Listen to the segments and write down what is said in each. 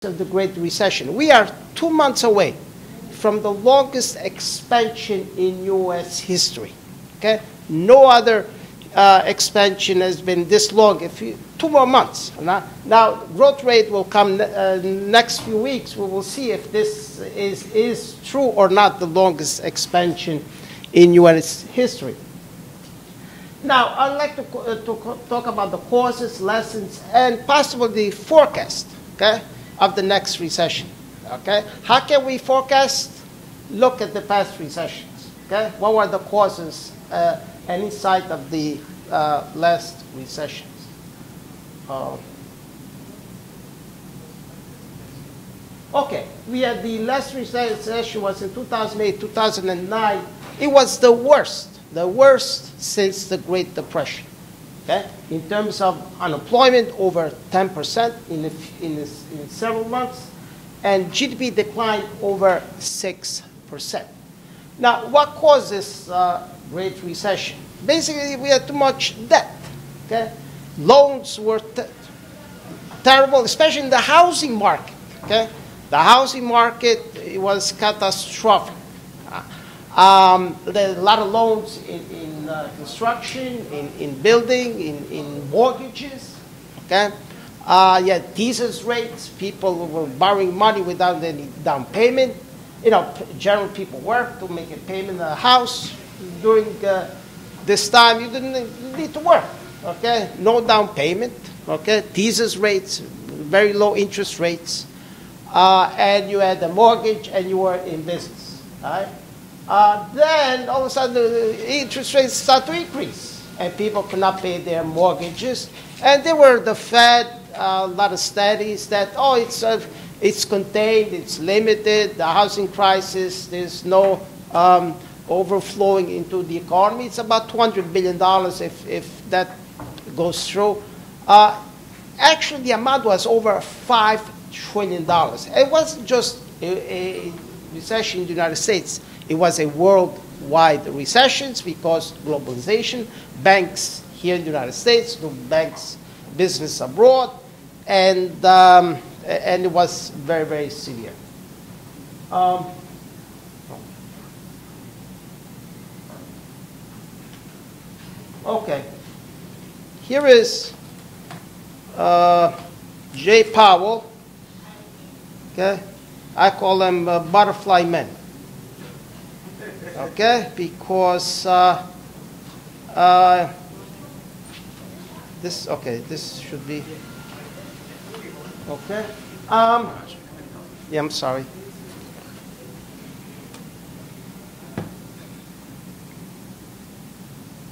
of the Great Recession. We are 2 months away from the longest expansion in U.S. history. Okay, no other expansion has been this long. 2 more months. Now, growth rate will come next few weeks. We will see if this is true or not, the longest expansion in U.S. history. Now, I'd like to talk about the causes, lessons, and possibly the forecast, okay, of the next recession. Okay, how can we forecast? Look at the past recessions. Okay, what were the causes and insight of the last recessions? Okay, we had the last recession was in 2008, 2009. It was the worst since the Great Depression. Okay, in terms of unemployment, over 10% in several months, and GDP declined over 6%. Now, what caused this Great Recession? Basically, we had too much debt. Okay, loans were terrible, especially in the housing market. Okay, the housing market, it was catastrophic. There are a lot of loans in construction, in building, in mortgages. Okay, yeah, teasers rates. People were borrowing money without any down payment. You know, general people work to make a payment on a house. During this time, you didn't need to work. Okay, no down payment. Okay, teasers rates, very low interest rates, and you had a mortgage and you were in business. All right. Then all of a sudden the interest rates start to increase, and people could not pay their mortgages. And there were the Fed, a lot of studies that it's contained, it's limited, the housing crisis, there's no overflowing into the economy. It's about $200 billion if that goes through. Actually, the amount was over $5 trillion. It wasn't just a recession in the United States. It was a worldwide recession because globalization, banks here in the United States, do banks business abroad, and it was very, very severe. Okay, here is Jay Powell. Okay, I call them butterfly men. Okay, because this should be okay. Yeah, I'm sorry.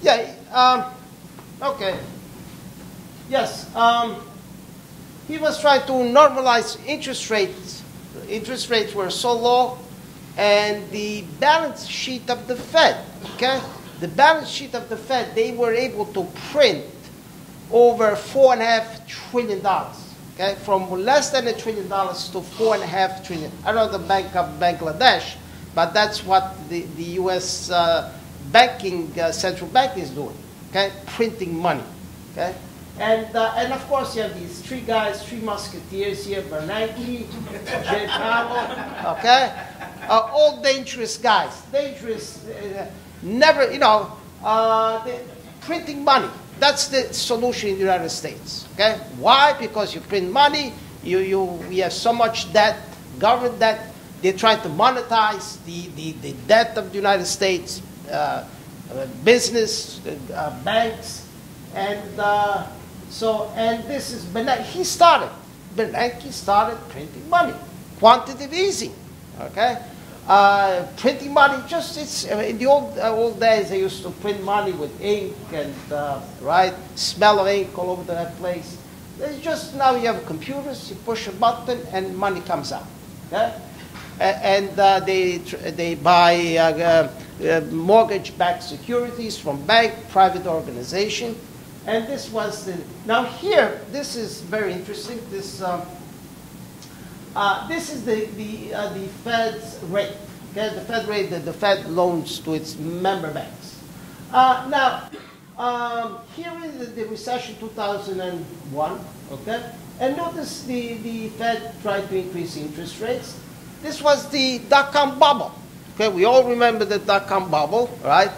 Yeah. Okay. Yes. He was trying to normalize interest rates. Interest rates were so low. And the balance sheet of the Fed, okay? The balance sheet of the Fed, they were able to print over $4.5 trillion, okay? From less than $1 trillion to $4.5 trillion. I don't know the Bank of Bangladesh, but that's what the U.S. Central bank is doing, okay? Printing money, okay? And of course, you have these three guys, three musketeers here, Bernanke, Jay Powell, okay? All dangerous guys, dangerous, never, printing money. That's the solution in the United States, okay? Why? Because you print money, we have so much debt, government debt, they try to monetize the debt of the United States, business, banks, and this is Bernanke. Bernanke started printing money, quantitative easing, okay? Printing money, it's in the old days they used to print money with ink and smell of ink all over that place. It's just now you have computers, you push a button and money comes out. Okay? And they buy mortgage-backed securities from bank, private organization, and this was now here. This is very interesting. This is the Fed's rate. Okay, the Fed rate that the Fed loans to its member banks. Now, here is the recession 2001. Okay, And notice the Fed tried to increase interest rates. This was the dot-com bubble. Okay, we all remember the dot-com bubble, right?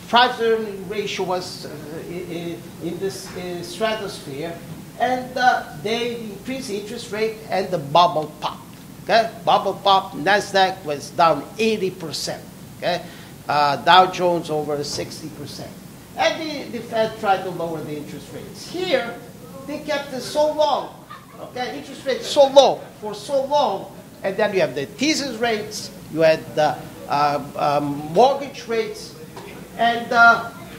Price-earning ratio was in this stratosphere, and they increased the interest rate, and the bubble popped. Okay, bubble popped. Nasdaq was down 80%. Okay, Dow Jones over 60%, and the Fed tried to lower the interest rates. Here, they kept it so long. Okay, interest rates so low for so long, and then you have the teasers rates, you had the mortgage rates, and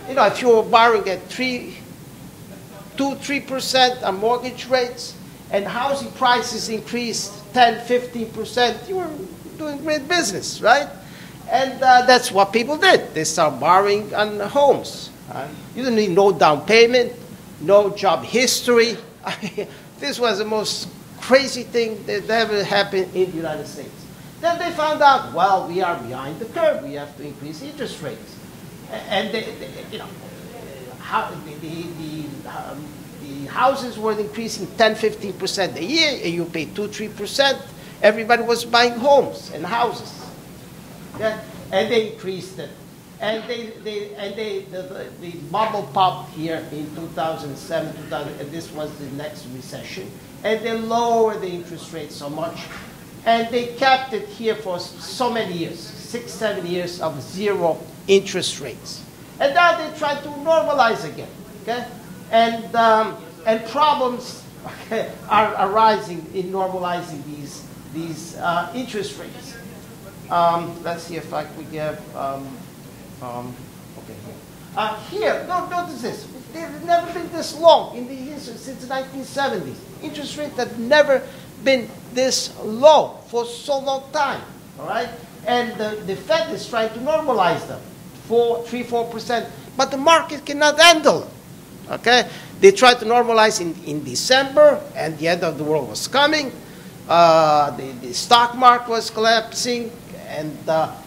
if you were borrowing at 2-3% on mortgage rates, and housing prices increased 10-15%, you were doing great business, right? And that's what people did. They started borrowing on homes. You didn't need no down payment, no job history. I mean, this was the most crazy thing that ever happened in the United States. Then they found out, well, we are behind the curve. We have to increase interest rates. And the houses were increasing 10-15% a year, and you pay 2-3%. Everybody was buying homes and houses. Okay? And they increased it. And the bubble popped here in 2007, and this was the next recession. And they lowered the interest rate so much. And they kept it here for so many years, 6-7 years of zero interest rates. And now they try to normalize again. Okay? And problems are arising in normalizing these interest rates. Let's see if I could get... okay, here. Notice this. They've never been this long in the history since the 1970s. Interest rates have never been this low for so long time. All right, and the Fed is trying to normalize them, 3-4%, but the market cannot handle it. Okay, they tried to normalize in December, and the end of the world was coming. The stock market was collapsing. And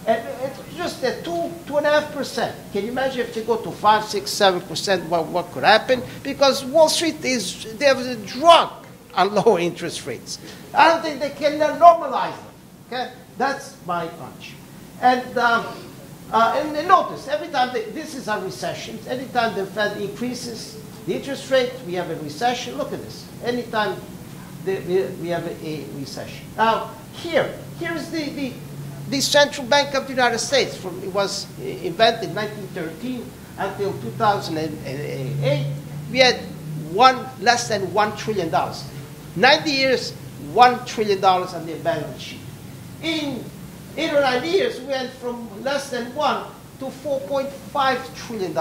it's just at 2.5%. Can you imagine if they go to 5, 6, 7%? What could happen? Because Wall Street they have a drug on low interest rates. I don't think they can normalize them. Okay, that's my hunch. And notice every time this is a recession. Anytime the Fed increases the interest rate, we have a recession. Look at this. Anytime we have a recession. Now here's the Central Bank of the United States. It was invented in 1913 until 2008. We had less than $1 trillion. 90 years, $1 trillion on the balance sheet. In 8 or 9 years, we went from less than 1 to $4.5 trillion.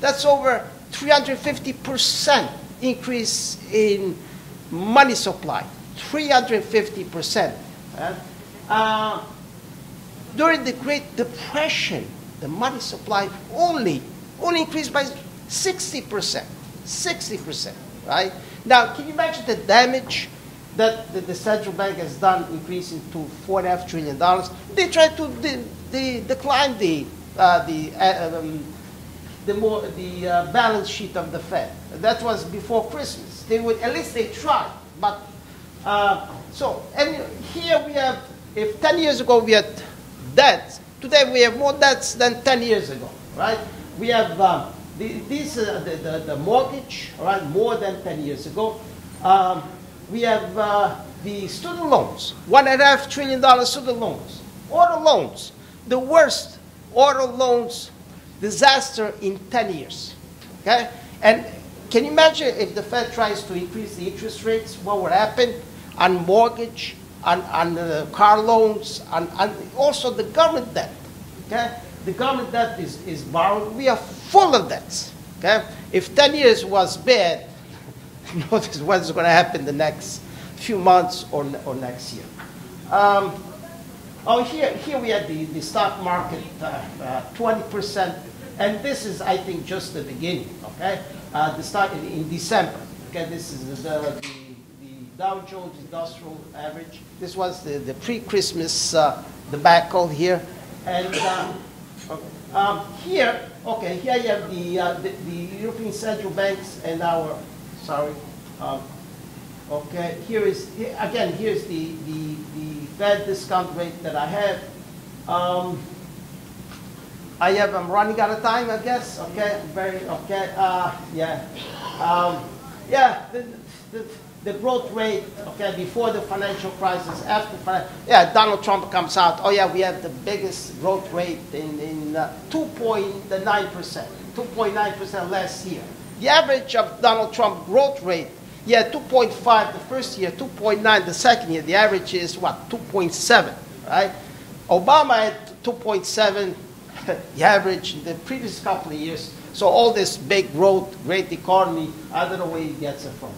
That's over 350% increase in money supply. 350%. During the Great Depression, the money supply only increased by 60%. 60%, right? Now, can you imagine the damage that the central bank has done, increasing to $4.5 trillion? They tried to decline the balance sheet of the Fed. That was before Christmas. At least they tried. But and here we have, if 10 years ago we had debts, today we have more debts than 10 years ago, right? We have the mortgage, right, more than 10 years ago. We have the student loans, $1.5 trillion student loans. Auto loans, the worst auto loans disaster in 10 years, okay? And can you imagine if the Fed tries to increase the interest rates, what would happen on mortgage, on car loans, and also the government debt. Okay, the government debt is borrowed. We are full of debts. Okay, if 10 years was bad, notice what's going to happen the next few months or next year. Here we had the stock market 20%, and this is, I think, just the beginning. Okay, the stock in December. Okay, this is the Dow Jones Industrial Average. This was the pre-Christmas debacle here, and here you have the European Central Banks and our Okay, here's the Fed discount rate that I have. I'm running out of time, I guess. Okay, yeah. Yeah, the growth rate, okay, before the financial crisis, yeah, Donald Trump comes out, oh yeah, we have the biggest growth rate in 2.9%, 2.9% last year. The average of Donald Trump growth rate, yeah, 2.5 the first year, 2.9 the second year. The average is what, 2.7, right? Obama had 2.7, the average in the previous couple of years. So all this big growth, great economy, I don't know where he gets it from.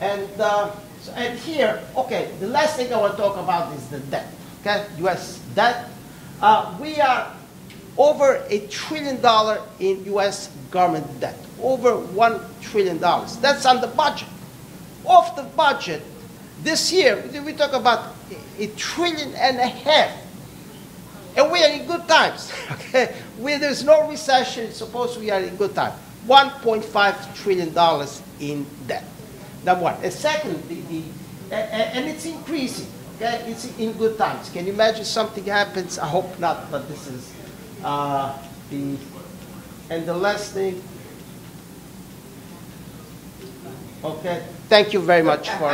And here, okay, the last thing I want to talk about is the debt. Okay, U.S. debt. We are over $1 trillion in U.S. government debt. Over $1 trillion. That's on the budget. Off the budget, this year, we talk about $1.5 trillion. And we are in good times. Okay, where there's no recession, suppose we are in good time. $1.5 trillion in debt. Number one. And second, and it's increasing. Okay, it's in good times. Can you imagine something happens? I hope not, but this is and the last thing. Okay, thank you very much for.